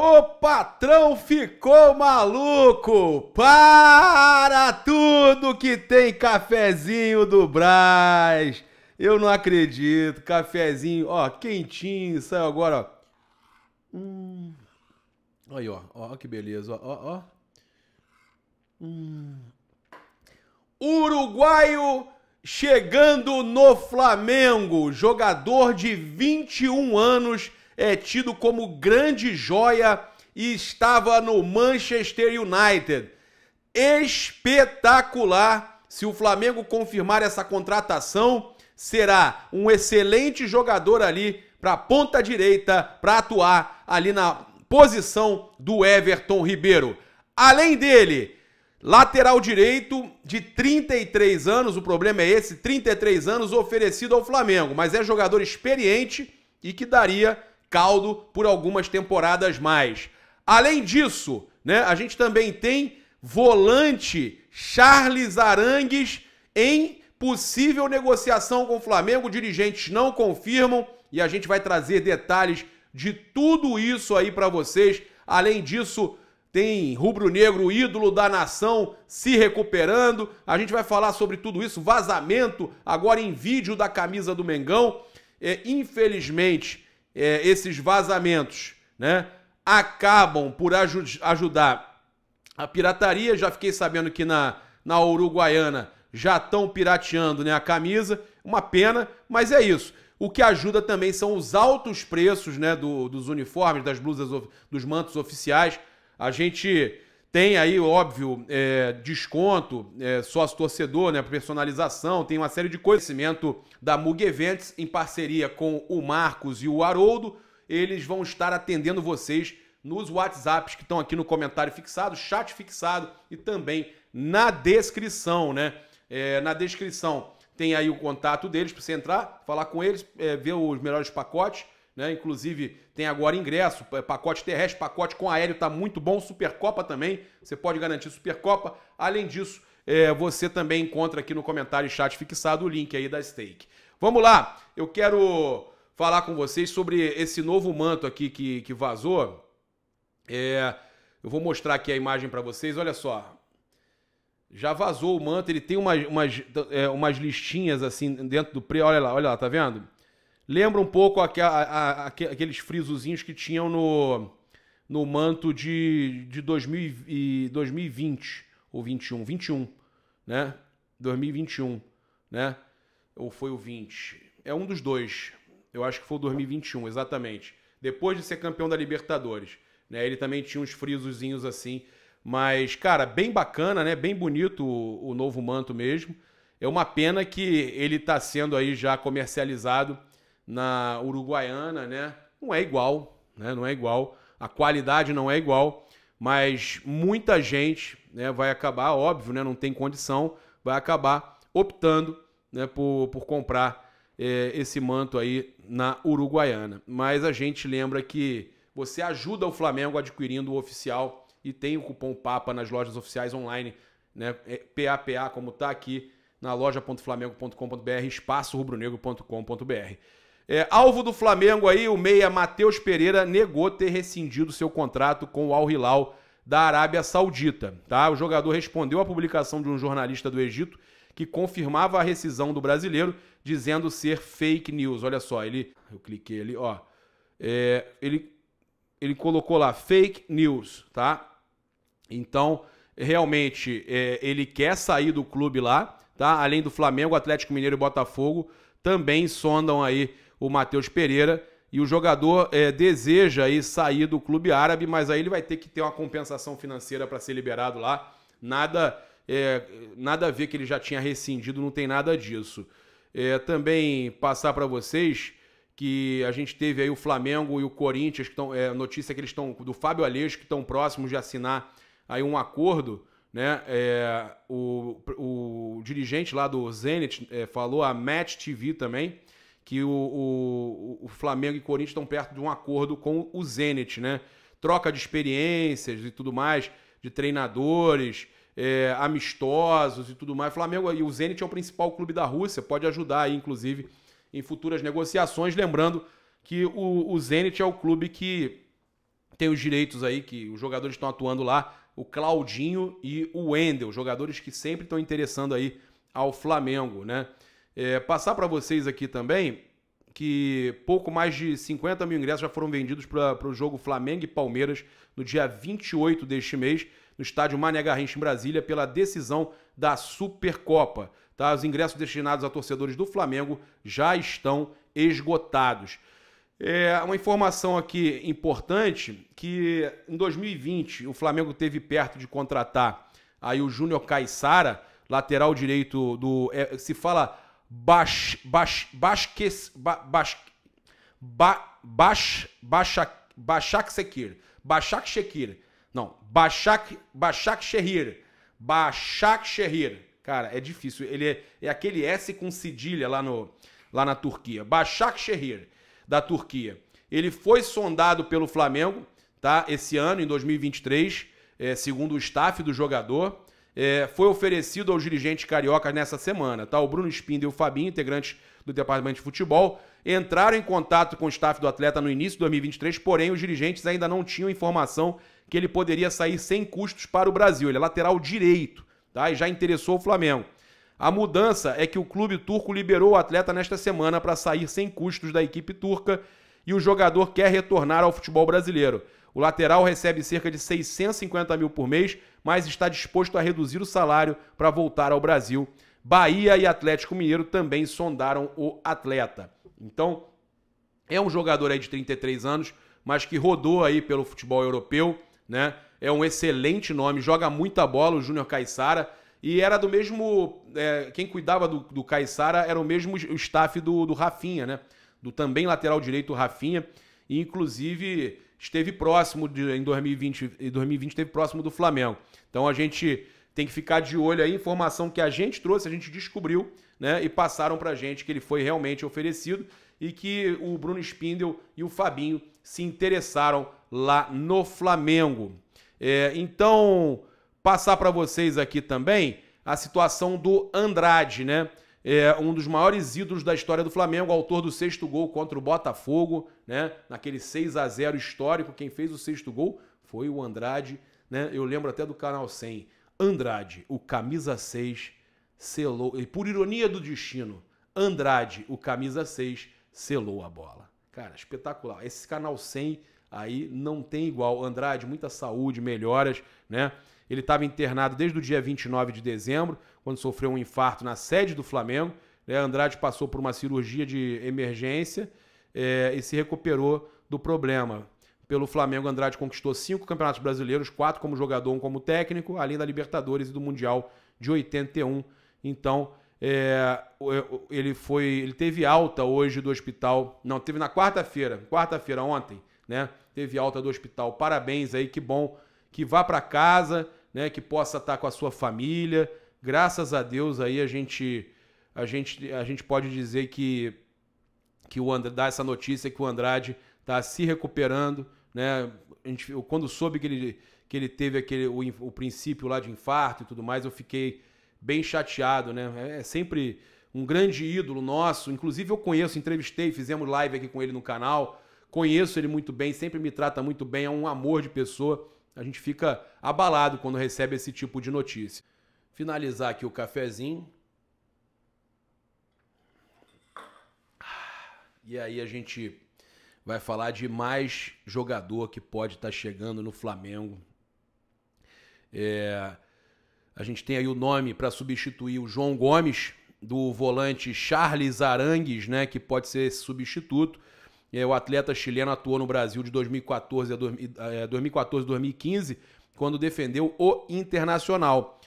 O patrão ficou maluco! Para tudo que tem cafezinho do Brás! Eu não acredito, cafezinho, ó, quentinho, saiu agora, ó. Aí, ó que beleza, ó. Uruguaio chegando no Flamengo, jogador de 21 anos, é tido como grande joia e estava no Manchester United. Espetacular! Se o Flamengo confirmar essa contratação, será um excelente jogador ali para a ponta direita, para atuar ali na posição do Everton Ribeiro. Além dele, lateral direito de 33 anos, o problema é esse, 33 anos oferecido ao Flamengo, mas é jogador experiente e que daria caldo por algumas temporadas mais. Além disso, né, a gente também tem volante Charles Arangues em possível negociação com o Flamengo, dirigentes não confirmam e a gente vai trazer detalhes de tudo isso aí para vocês. Além disso, tem rubro-negro, ídolo da nação, se recuperando. A gente vai falar sobre tudo isso, vazamento agora em vídeo da camisa do Mengão. Infelizmente, esses vazamentos, né, acabam por ajudar a pirataria. Já fiquei sabendo que na Uruguaiana já estão pirateando, né, a camisa. Uma pena, mas é isso. O que ajuda também são os altos preços, né, dos uniformes, das blusas, dos mantos oficiais. A gente tem aí, óbvio, desconto, sócio-torcedor, né, personalização, tem uma série de conhecimento da Mug Events em parceria com o Marcos e o Haroldo. Eles vão estar atendendo vocês nos WhatsApps que estão aqui no comentário fixado, chat fixado e também na descrição, né? Na descrição tem aí o contato deles para você entrar, falar com eles, ver os melhores pacotes, né? Inclusive tem agora ingresso, pacote terrestre, pacote com aéreo, tá muito bom, Supercopa também, você pode garantir Supercopa. Além disso, você também encontra aqui no comentário e chat fixado o link aí da Stake. Vamos lá, eu quero falar com vocês sobre esse novo manto aqui que vazou. Eu vou mostrar aqui a imagem para vocês, olha só. Já vazou o manto, ele tem umas listinhas assim dentro do preço, olha lá, tá vendo? Lembra um pouco aqueles frisozinhos que tinham no manto de 2020 ou 21, né? 2021, né? Ou foi o 20? É um dos dois. Eu acho que foi o 2021, exatamente. Depois de ser campeão da Libertadores, né? Ele também tinha uns frisozinhos assim. Mas, cara, bem bacana, né? Bem bonito o novo manto mesmo. É uma pena que ele está sendo aí já comercializado na Uruguaiana, né? Não é igual, né? Não é igual. A qualidade não é igual, mas muita gente, né, vai acabar, óbvio, né? Não tem condição, vai acabar optando, né, por comprar esse manto aí na Uruguaiana. Mas a gente lembra que você ajuda o Flamengo adquirindo o oficial e tem o cupom PAPA nas lojas oficiais online, né? PAPA, como tá aqui na loja.flamengo.com.br, espaço rubronegro.com.br. Alvo do Flamengo aí, o meia Matheus Pereira negou ter rescindido seu contrato com o Al Hilal da Arábia Saudita, tá? O jogador respondeu à publicação de um jornalista do Egito que confirmava a rescisão do brasileiro, dizendo ser fake news. Olha só, eu cliquei ali, ó. Ele colocou lá, fake news, tá? Então, realmente, ele quer sair do clube lá, tá? Além do Flamengo, Atlético Mineiro e Botafogo também sondam aí o Matheus Pereira. E o jogador deseja aí sair do clube árabe, mas aí ele vai ter que ter uma compensação financeira para ser liberado lá. Nada a ver que ele já tinha rescindido, não tem nada disso. Também passar para vocês que a gente teve aí o Flamengo e o Corinthians, que estão, notícia que eles estão, do Fábio Aleixo, que estão próximos de assinar aí um acordo, né? O dirigente lá do Zenit falou, a Match TV também, que o Flamengo e Corinthians estão perto de um acordo com o Zenit, né? Troca de experiências e tudo mais, de treinadores, amistosos e tudo mais. Flamengo e o Zenit é o principal clube da Rússia, pode ajudar aí, inclusive, em futuras negociações. Lembrando que o Zenit é o clube que tem os direitos aí que os jogadores estão atuando lá, o Claudinho e o Wendel, jogadores que sempre estão interessando aí ao Flamengo, né? Passar para vocês aqui também que pouco mais de 50 mil ingressos já foram vendidos para o jogo Flamengo e Palmeiras no dia 28 deste mês, no estádio Mané Garrincha, em Brasília, pela decisão da Supercopa. Tá? Os ingressos destinados a torcedores do Flamengo já estão esgotados. Uma informação aqui importante, que em 2020 o Flamengo teve perto de contratar aí o Júnior Caissara, lateral direito do... se fala Başakşehir. Não, Başakşehir. Cara, é difícil. Ele é aquele S com cedilha lá na Turquia. Başakşehir, da Turquia. Ele foi sondado pelo Flamengo, tá? Esse ano, em 2023, segundo o staff do jogador. Foi oferecido aos dirigentes cariocas nessa semana, tá? O Bruno Spindel e o Fabinho, integrantes do departamento de futebol, entraram em contato com o staff do atleta no início de 2023, porém os dirigentes ainda não tinham informação que ele poderia sair sem custos para o Brasil. Ele é lateral direito, tá? E já interessou o Flamengo. A mudança é que o clube turco liberou o atleta nesta semana para sair sem custos da equipe turca e o jogador quer retornar ao futebol brasileiro. O lateral recebe cerca de 650 mil por mês, mas está disposto a reduzir o salário para voltar ao Brasil. Bahia e Atlético Mineiro também sondaram o atleta. Então, é um jogador aí de 33 anos, mas que rodou aí pelo futebol europeu, né? É um excelente nome, joga muita bola, o Júnior Caissara, e era do mesmo... quem cuidava do Caissara era o mesmo staff do Rafinha, né? Do também lateral direito, Rafinha, e inclusive esteve próximo em 2020 esteve próximo do Flamengo. Então a gente tem que ficar de olho aí, informação que a gente trouxe, a gente descobriu, né? E passaram pra gente que ele foi realmente oferecido e que o Bruno Spindel e o Fabinho se interessaram lá no Flamengo. Então, passar para vocês aqui também a situação do Andrade, né? Um dos maiores ídolos da história do Flamengo, autor do 6º gol contra o Botafogo, né? Naquele 6-0 histórico, quem fez o 6º gol foi o Andrade, né? Eu lembro até do Canal 100. Andrade, o camisa 6, selou, e por ironia do destino, Andrade, o camisa 6, selou a bola. Cara, espetacular. Esse Canal 100 aí não tem igual. Andrade, muita saúde, melhoras, né? Ele estava internado desde o dia 29 de dezembro, quando sofreu um infarto na sede do Flamengo. Andrade passou por uma cirurgia de emergência e se recuperou do problema. Pelo Flamengo, Andrade conquistou 5 campeonatos brasileiros, 4 como jogador, 1 como técnico, além da Libertadores e do Mundial de 81. Então, ele teve alta hoje do hospital. Não, teve na quarta-feira ontem, né? Teve alta do hospital. Parabéns aí, que bom que vá para casa, né, que possa estar com a sua família. Graças a Deus aí a gente pode dizer que dá essa notícia que o Andrade está se recuperando, né? Eu, quando soube que ele teve o princípio lá de infarto e tudo mais, eu fiquei bem chateado, né? É sempre um grande ídolo nosso. Inclusive eu conheço, entrevistei, fizemos live aqui com ele no canal. Conheço ele muito bem, sempre me trata muito bem, é um amor de pessoa. A gente fica abalado quando recebe esse tipo de notícia. Finalizar aqui o cafezinho. E aí a gente vai falar de mais jogador que pode estar chegando no Flamengo. A gente tem aí o nome para substituir o João Gomes, do volante Charles Arangues, né, que pode ser esse substituto. O atleta chileno atuou no Brasil de 2014 a 2015, quando defendeu o Internacional.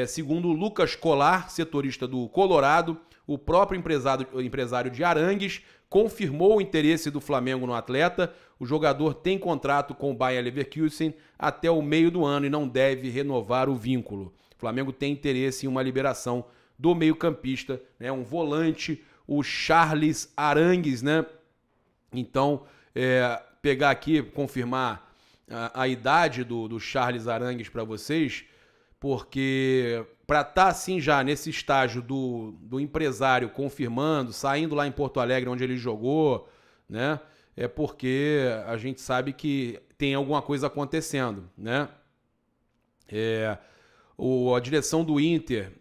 Segundo Lucas Colar, setorista do Colorado, o próprio empresário de Arangues confirmou o interesse do Flamengo no atleta. O jogador tem contrato com o Bayer Leverkusen até o meio do ano e não deve renovar o vínculo. O Flamengo tem interesse em uma liberação do meio-campista, né, um volante, o Charles Arangues, né? Então, pegar aqui, confirmar a idade do Charles Arangues para vocês, porque para estar assim já nesse estágio do empresário confirmando, saindo lá em Porto Alegre onde ele jogou, né? é porque a gente sabe que tem alguma coisa acontecendo, né? A direção do Inter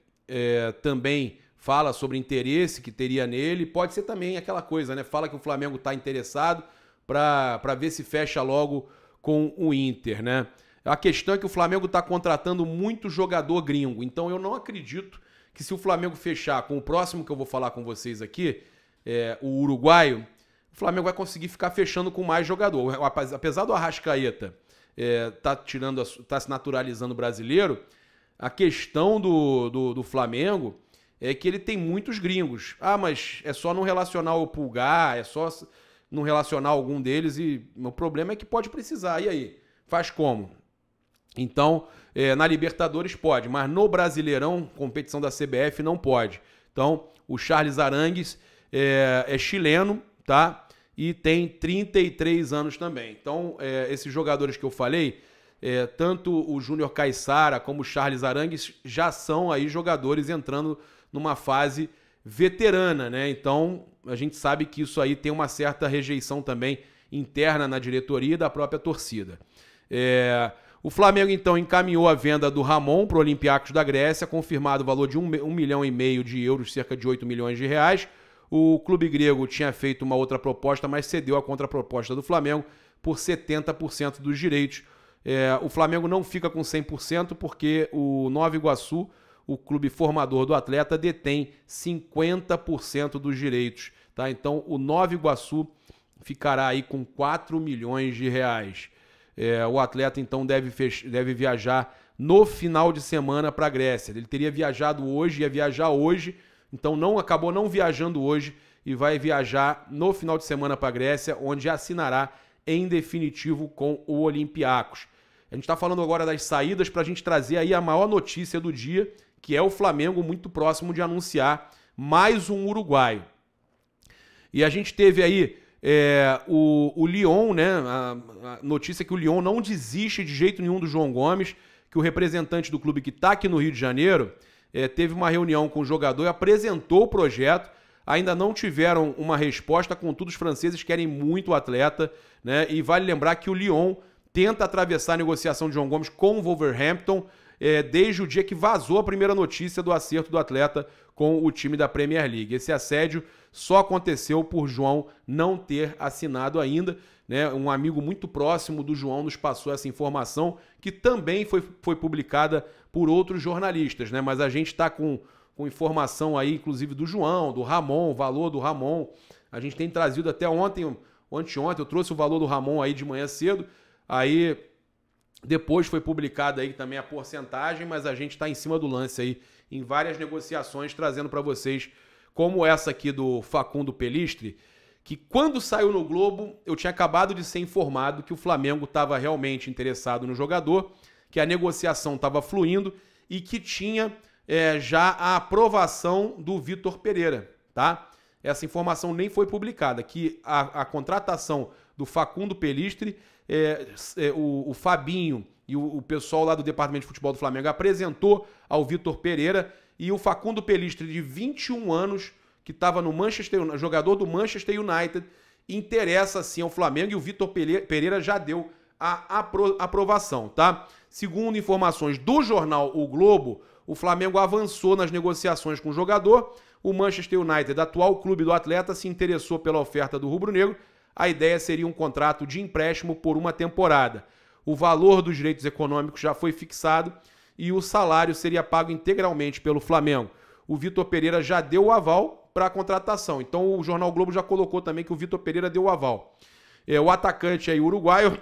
também fala sobre interesse que teria nele. Pode ser também aquela coisa, né? Fala que o Flamengo está interessado para ver se fecha logo com o Inter, né? A questão é que o Flamengo está contratando muito jogador gringo. Então eu não acredito que se o Flamengo fechar com o próximo que eu vou falar com vocês aqui, o uruguaio, o Flamengo vai conseguir ficar fechando com mais jogador. Apesar do Arrascaeta tá se naturalizando brasileiro, a questão do Flamengo é que ele tem muitos gringos. Ah, mas é só não relacionar o Pulgar, é só não relacionar algum deles, e o problema é que pode precisar. E aí? Faz como? Então, na Libertadores pode, mas no Brasileirão, competição da CBF, não pode. Então, o Charles Arangues é chileno, tá? E tem 33 anos também. Então, esses jogadores que eu falei, tanto o Júnior Caissara como o Charles Arangues já são aí jogadores entrando numa fase veterana, né? Então, a gente sabe que isso aí tem uma certa rejeição também interna na diretoria e da própria torcida. O Flamengo, então, encaminhou a venda do Ramon para o Olympiacos da Grécia, confirmado o valor de 1,5 milhão de euros, cerca de 8 milhões de reais. O clube grego tinha feito uma outra proposta, mas cedeu a contraproposta do Flamengo por 70% dos direitos. O Flamengo não fica com 100% porque o Nova Iguaçu, o clube formador do atleta, detém 50% dos direitos. Tá? Então, o Nova Iguaçu ficará aí com 4 milhões de reais. O atleta, então, deve viajar no final de semana para a Grécia. Ele teria viajado hoje, ia viajar hoje, então acabou não viajando hoje e vai viajar no final de semana para a Grécia, onde assinará em definitivo com o Olympiacos. A gente está falando agora das saídas para a gente trazer aí a maior notícia do dia, que é o Flamengo muito próximo de anunciar mais um uruguaio. E a gente teve aí o Lyon, né? A notícia é que o Lyon não desiste de jeito nenhum do João Gomes, que o representante do clube que está aqui no Rio de Janeiro teve uma reunião com o jogador e apresentou o projeto. Ainda não tiveram uma resposta, contudo os franceses querem muito o atleta, né? E vale lembrar que o Lyon tenta atravessar a negociação de João Gomes com o Wolverhampton desde o dia que vazou a primeira notícia do acerto do atleta com o time da Premier League. Esse assédio só aconteceu por João não ter assinado ainda, né? Um amigo muito próximo do João nos passou essa informação, que também foi publicada por outros jornalistas, né? Mas a gente está com informação aí, inclusive do João, do Ramon, o valor do Ramon. A gente tem trazido até anteontem, eu trouxe o valor do Ramon aí de manhã cedo, aí depois foi publicada aí também a porcentagem, mas a gente está em cima do lance aí, em várias negociações, trazendo para vocês, como essa aqui do Facundo Pelistri, que quando saiu no Globo, eu tinha acabado de ser informado que o Flamengo estava realmente interessado no jogador, que a negociação estava fluindo e que tinha já a aprovação do Vitor Pereira, tá? Essa informação nem foi publicada, que a contratação do Facundo Pelistri, o Fabinho e o pessoal lá do Departamento de Futebol do Flamengo apresentou ao Vitor Pereira, e o Facundo Pelistri, de 21 anos, que estava no Manchester, jogador do Manchester United, interessa sim ao Flamengo, e o Vitor Pereira já deu a aprovação, tá? Segundo informações do jornal O Globo, o Flamengo avançou nas negociações com o jogador. O Manchester United, atual clube do atleta, se interessou pela oferta do rubro-negro. A ideia seria um contrato de empréstimo por uma temporada. O valor dos direitos econômicos já foi fixado e o salário seria pago integralmente pelo Flamengo. O Vitor Pereira já deu o aval para a contratação. Então o Jornal Globo já colocou também que o Vitor Pereira deu o aval. O atacante aí uruguaio,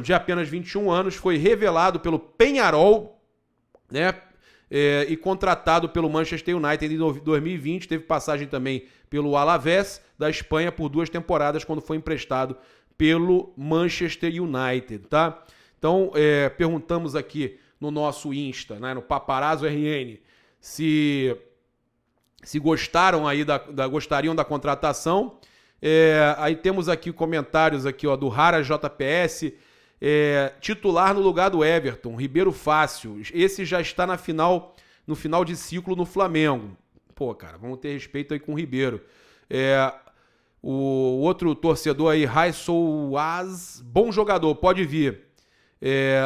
de apenas 21 anos, foi revelado pelo Peñarol, né? E contratado pelo Manchester United em 2020, teve passagem também pelo Alavés da Espanha por 2 temporadas, quando foi emprestado pelo Manchester United, tá? Então, perguntamos aqui no nosso Insta, né, no Paparazzo RN, se gostaram aí gostariam da contratação. Aí temos aqui comentários aqui, ó, do Rara JPS, titular no lugar do Everton, Ribeiro Fácil. Esse já está no final de ciclo no Flamengo. Pô, cara, vamos ter respeito aí com o Ribeiro. O outro torcedor aí, Raisouaz, bom jogador, pode vir.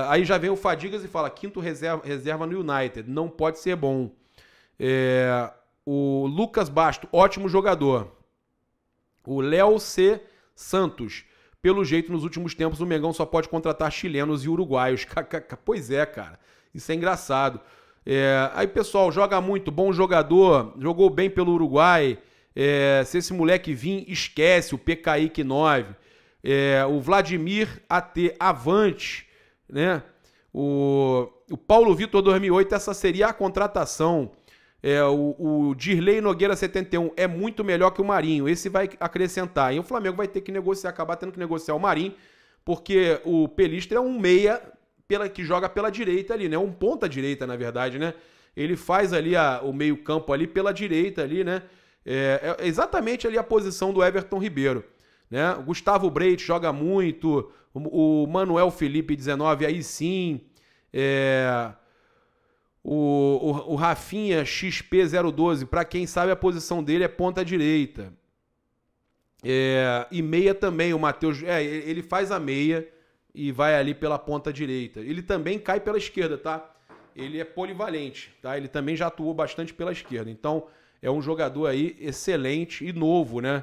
Aí já vem o Fadigas e fala, quinto reserva no United, não pode ser bom. O Lucas Basto, ótimo jogador. O Léo C. Santos, pelo jeito nos últimos tempos o Mengão só pode contratar chilenos e uruguaios. Pois é, cara, isso é engraçado. Aí pessoal, joga muito, bom jogador, jogou bem pelo Uruguai. Se esse moleque vir, esquece o PKIC 9. O Vladimir AT Avante, né? O Paulo Vitor 2008, essa seria a contratação. O Dirley Nogueira 71 é muito melhor que o Marinho. Esse vai acrescentar. E o Flamengo vai ter que negociar, acabar tendo que negociar o Marinho, porque o Pelistre é um meia que joga pela direita ali, né? Um ponta direita, na verdade, né? Ele faz ali o meio-campo ali pela direita ali, né? É exatamente ali a posição do Everton Ribeiro, né? O Gustavo Breit joga muito, o Manuel Felipe 19, aí sim. O Rafinha XP012, para quem sabe a posição dele é ponta direita. E meia também, o Matheus, ele faz a meia e vai ali pela ponta direita. Ele também cai pela esquerda, tá? Ele é polivalente, tá? Ele também já atuou bastante pela esquerda. Então, é um jogador aí excelente e novo, né?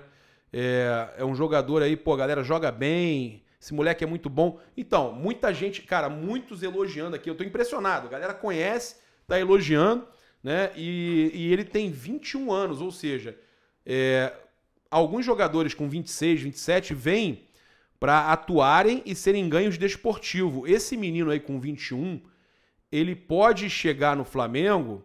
É um jogador aí, pô, a galera joga bem, esse moleque é muito bom. Então, muita gente, cara, muitos elogiando aqui, eu tô impressionado, a galera conhece, tá elogiando, né? E ele tem 21 anos, ou seja, alguns jogadores com 26, 27 vêm para atuarem e serem ganhos desportivo. Esse menino aí com 21, ele pode chegar no Flamengo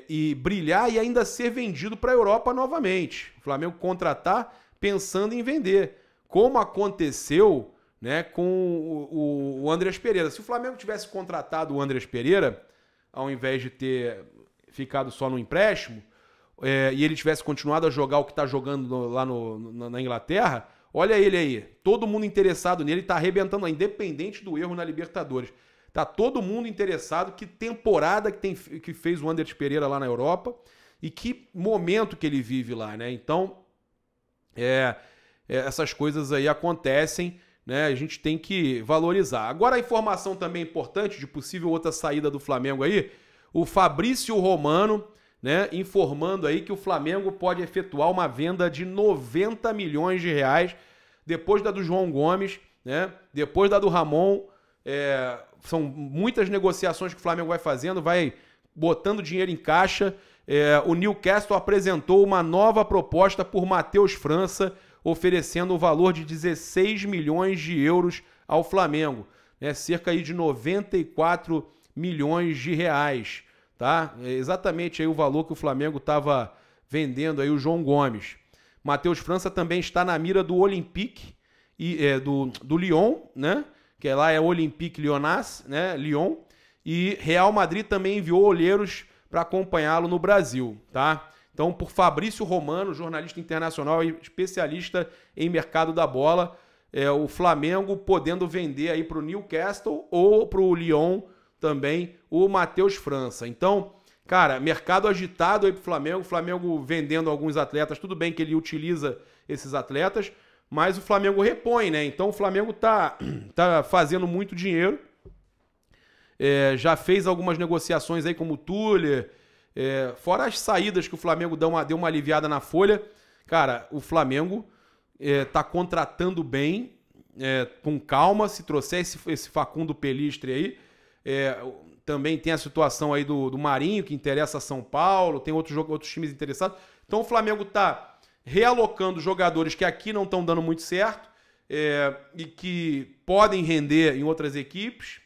e brilhar e ainda ser vendido para a Europa novamente. O Flamengo contratar pensando em vender, como aconteceu, né, com o Andrés Pereira. Se o Flamengo tivesse contratado o Andrés Pereira, ao invés de ter ficado só no empréstimo, e ele tivesse continuado a jogar o que está jogando lá na Inglaterra, olha ele aí, todo mundo interessado nele, está arrebentando, independente do erro na Libertadores. Tá todo mundo interessado, que temporada que fez o Andrés Pereira lá na Europa e que momento que ele vive lá, né? Então, essas coisas aí acontecem, né? A gente tem que valorizar. Agora a informação também importante de possível outra saída do Flamengo aí, o Fabrício Romano, né, informando aí que o Flamengo pode efetuar uma venda de 90 milhões de reais depois da do João Gomes, né? Depois da do Ramon. São muitas negociações que o Flamengo vai fazendo, vai botando dinheiro em caixa. O Newcastle apresentou uma nova proposta por Matheus França, oferecendo o valor de 16 milhões de euros ao Flamengo, né? Cerca aí de 94 milhões de reais, tá? É exatamente aí o valor que o Flamengo estava vendendo aí o João Gomes. Matheus França também está na mira do Olympique e do Lyon, né? Que lá é Olympique Lyonnais, né? Lyon, e Real Madrid também enviou olheiros para acompanhá-lo no Brasil, tá? Então, por Fabrício Romano, jornalista internacional e especialista em mercado da bola, o Flamengo podendo vender aí para o Newcastle ou para o Lyon também o Matheus França. Então, cara, mercado agitado aí para o Flamengo vendendo alguns atletas, tudo bem que ele utiliza esses atletas, mas o Flamengo repõe, né? Então o Flamengo tá fazendo muito dinheiro. Já fez algumas negociações aí como o Tuller, fora as saídas que o Flamengo deu uma aliviada na folha. Cara, o Flamengo tá contratando bem, com calma. Se trouxer esse Facundo Pelistre aí, também tem a situação aí do Marinho, que interessa a São Paulo, tem outros times interessados. Então o Flamengo tá realocando jogadores que aqui não estão dando muito certo e que podem render em outras equipes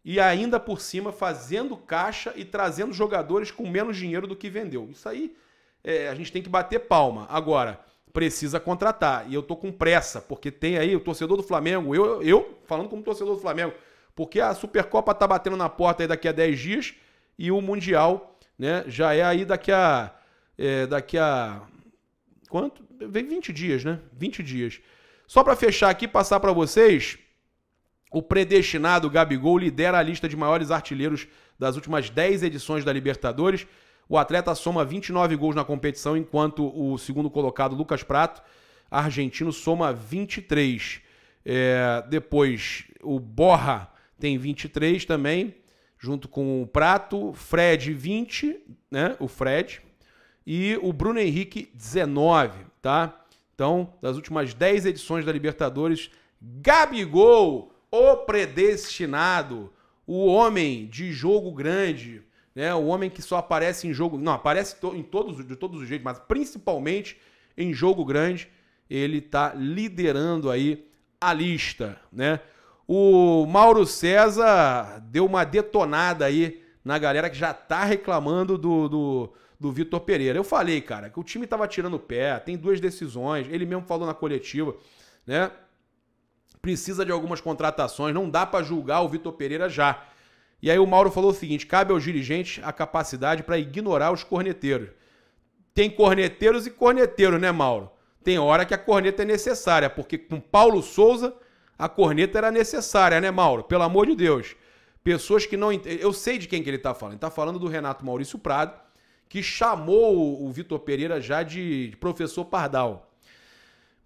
e ainda por cima fazendo caixa e trazendo jogadores com menos dinheiro do que vendeu. Isso aí a gente tem que bater palma. Agora, precisa contratar e eu tô com pressa, porque tem aí o torcedor do Flamengo, eu falando como torcedor do Flamengo, porque a Supercopa tá batendo na porta aí daqui a 10 dias e o Mundial, né, já é aí daqui a quanto? Vem 20 dias, né? 20 dias. Só para fechar aqui, passar para vocês, o predestinado Gabigol lidera a lista de maiores artilheiros das últimas 10 edições da Libertadores. O atleta soma 29 gols na competição, enquanto o segundo colocado, Lucas Prato, argentino soma 23. Depois o Borja tem 23 também, junto com o Prato. Fred 20, né? O Fred. E o Bruno Henrique 19, tá? Então, das últimas 10 edições da Libertadores, Gabigol, o predestinado, o homem de jogo grande, né? O homem que só aparece em jogo... Não, aparece de todos os jeitos, mas principalmente em jogo grande, ele tá liderando aí a lista, né? O Mauro César deu uma detonada aí na galera que já tá reclamando do Vitor Pereira. Eu falei, cara, que o time tava tirando o pé, tem 2 decisões, ele mesmo falou na coletiva, né? Precisa de algumas contratações, não dá para julgar o Vitor Pereira já. E aí o Mauro falou o seguinte: cabe aos dirigentes a capacidade para ignorar os corneteiros. Tem corneteiros e corneteiros, né, Mauro? Tem hora que a corneta é necessária, porque com Paulo Souza a corneta era necessária, né, Mauro? Pelo amor de Deus. Pessoas que não... Eu sei de quem que ele tá falando. Ele tá falando do Renato Maurício Prado, que chamou o Vitor Pereira já de professor Pardal.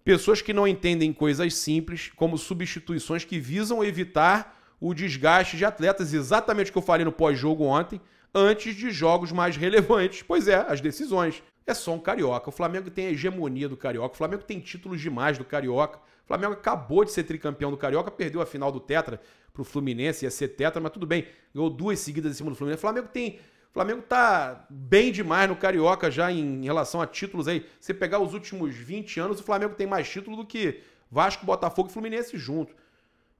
Pessoas que não entendem coisas simples, como substituições que visam evitar o desgaste de atletas, exatamente o que eu falei no pós-jogo ontem, antes de jogos mais relevantes. Pois é, as decisões. É só um Carioca. O Flamengo tem a hegemonia do Carioca, o Flamengo tem títulos demais do Carioca. O Flamengo acabou de ser tricampeão do Carioca, perdeu a final do Tetra pro Fluminense, ia ser Tetra, mas tudo bem. Ganhou 2 seguidas em cima do Fluminense. O Flamengo tá bem demais no Carioca já em relação a títulos aí. Você pegar os últimos 20 anos, o Flamengo tem mais título do que Vasco, Botafogo e Fluminense junto.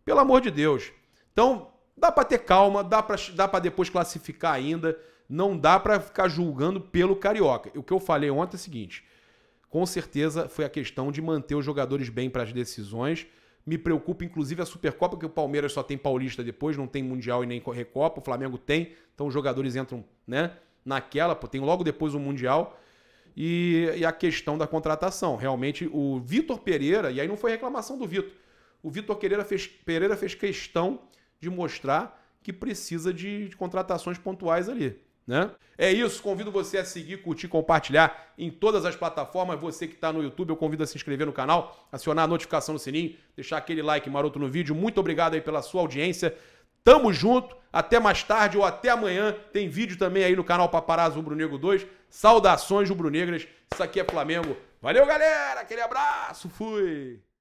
Pelo amor de Deus. Então, dá para ter calma, dá para depois classificar ainda. Não dá para ficar julgando pelo Carioca. O que eu falei ontem é o seguinte: com certeza foi a questão de manter os jogadores bem para as decisões. Me preocupa, inclusive, a Supercopa, porque o Palmeiras só tem Paulista depois, não tem Mundial e nem Recopa. O Flamengo tem, então os jogadores entram, né, naquela, tem logo depois o Mundial. E a questão da contratação. Realmente, o Vitor Pereira, e aí não foi reclamação do Vitor, o Vitor Pereira fez questão de mostrar que precisa de contratações pontuais ali, né? É isso, convido você a seguir, curtir, compartilhar em todas as plataformas. Você que está no YouTube, eu convido a se inscrever no canal, acionar a notificação no sininho, deixar aquele like maroto no vídeo. Muito obrigado aí pela sua audiência. Tamo junto, até mais tarde ou até amanhã. Tem vídeo também aí no canal Paparazzo Rubro Negro 2. Saudações rubro-negras, isso aqui é Flamengo. Valeu, galera, aquele abraço, fui!